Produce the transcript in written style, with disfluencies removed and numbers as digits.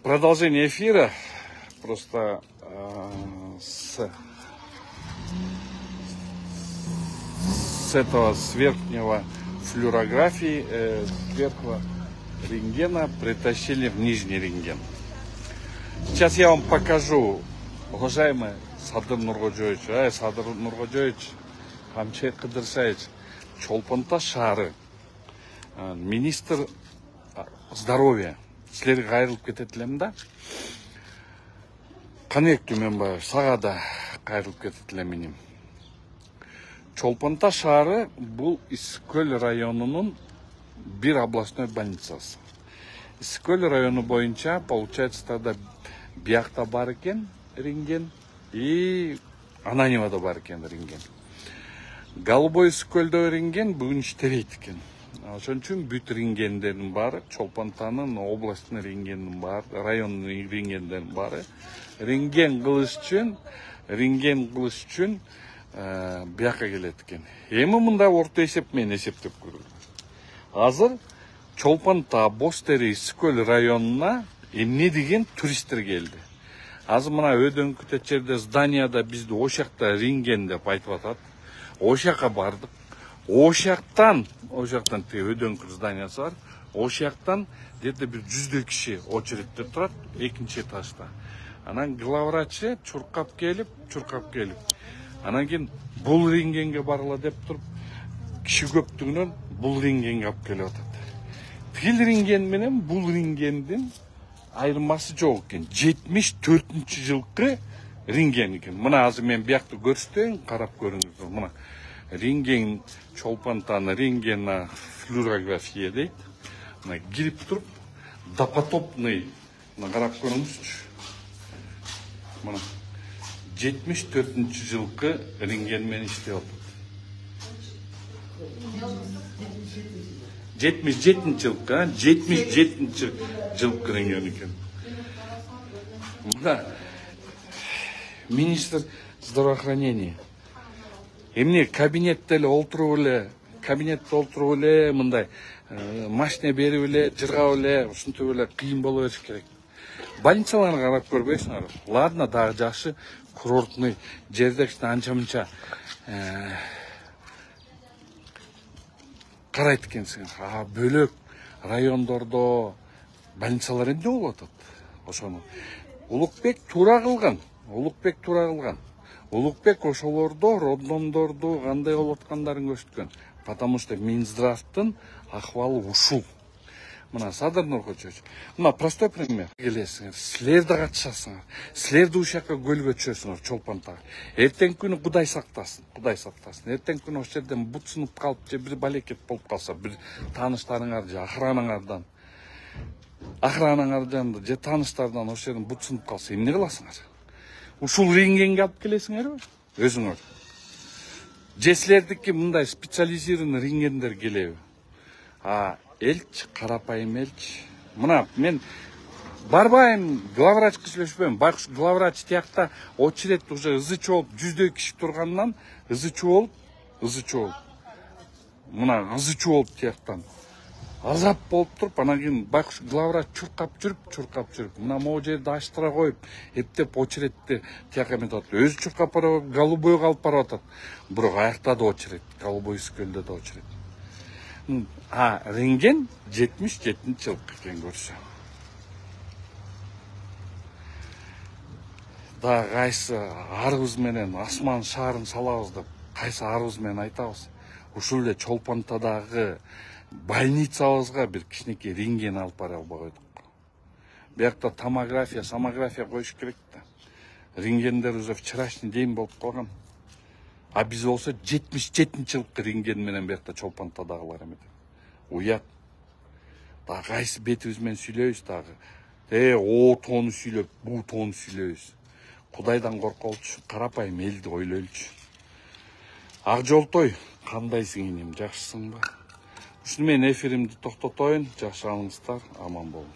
Продолжение эфира просто с этого с верхнего флюорографии, сверху рентгена притащили в нижний рентген. Сейчас я вам покажу, уважаемый Садыр Нургожоевич, Садыр Нургожоевич, Хамчей Кыдыршаевич, Чолпон-Ата шаары, министр здоровья. Сілерге қайрылып кететілем да. Қанек Түменбаев, саға да қайрылып кететілем менем. Чолпон-Ата шаары бұл Исікөл районының бір областной больницасы. Исікөл районы бойынша, получается, тогда Бияқта бар екен рентген и Ананевада бар екен рентген. Голубой Исікөлдегі рентген бүгін іштелейді екен. Ошон үчүн бүт рентгендердин баары, Чолпон-Атанын областын рентгендин баары, райондун рентгендердин баары, рентген кылыш үчүн бияка келет экен. Эми мында орто эсеп менен эсептеп көрдүк. Азыр Чолпон-Ата, Бостери, Исікөл районуна эмне деген туристтер келди. Азыр мына өдөңкү жерде зданияда бизди ошакта рентген деп айтып атат. Ошакка бардык. Ошақтан өдөңкүр зданиясы бар. Ошақтан где-то bir 100 киши очередте турат, экинчи этажда. Анан главврачы чуркап келип. Анан кийин бул рентгенге барыла деп туруп, киши көптүгүнөн бул рентгенге алып келип атат. Тил рентген менен бул рентгендин айырмасы жок экен. 74-жылкы рентген экен. Мына азыр мен биякты көрсөтөйүн, карап көрүңүздөр. Мына рентген Чолпон-Атаны рентгена флюорография дейт. Мына кирип туруп, допотопный карап көрүңүзчү. Мына 74-жылкы рентген менен иштеп атат. 77-жылкы, 77-жылкы рентген экен. Мына министр здравоохранения. Эмне кабинетте олтуруп эле, мындай машина берип эле, жыргап эле, ушинтип эле кыйын боло бериш керек. Больницаларга карап көрбөйсүңөр. Ладно, дагы жакшы курортный жерде анча-мынча карайт экенсиңер. Бөлөк райондордо больницалар эмне болуп атат? Ошону Улукбек туура кылган. Улукбек ошолордо роддомдорду кандай болуп аткандарын көрсөткөн. Потому что Минздравдын акыбалы ушул. Мына Садыр Нургожоевич. Мына простой пример. Келесиңер, силер да катышасыңар. Силер да ушакка көлгө түшөсүңөр Чолпон-Атага. Эртеңки күнү Кудай сактасын. Эртеңки күнү ошол жерден бут сынып калып, же бир балекет болуп калса, бир тааныштарыңар же охранаңардан же тааныштардан ошол жерден бут сынып калса, эмне кыласыңар? Ушул рентгенге алып келесиңерби? Өзүңөр. Же силердики мындай специализированный рентгендер келеби? Элч, карапайым элч. Мына мен барбайм, главврачка сүйлөшпөйм. Байкуш главврач тиякта очеред уже ызычы болуп, 100 киши тургандан ызычы болуп. Мына ызычы болуп тияктан. Азап болуп туруп, анан кийин байкуш главврач чуркап жүрүп, мына могу жерди аштыра коюп, эптеп очередти тияка эметип атат. Өзү чуркап барып, голубойго алып барып атат. Бирок аякта да очеред, голубой Исікөлдө да очеред. Рентген 77-жылкы экен көрсө. Да кайсы арыбыз менен асман шаарын салабыз деп, кайсы арыбыз менен айтабыз. Ушул эле Чолпон-Атадагы больницабызга бир кичинекей рентген алып бара албай койдук. Биякта самография коюш керек да. Рентгендер уже вчерашний день болуп калган. Биз болсо 77-жылкы рентген менен биякта Чолпон-Атадагылар эметет. Уят. Да кайсы бетибиз менен сүйлөйбүз дагы. О тоону сүйлөп, бу тоону сүйлөйбүз. Кудайдан корколчу, карапайым элди ойлойлучу. Ак Жолтой, кандайсың инем, жакшысыңбы? Ушуну менен эфиримди токтотоюн, жакшы алыңыздар, аман болуңуз.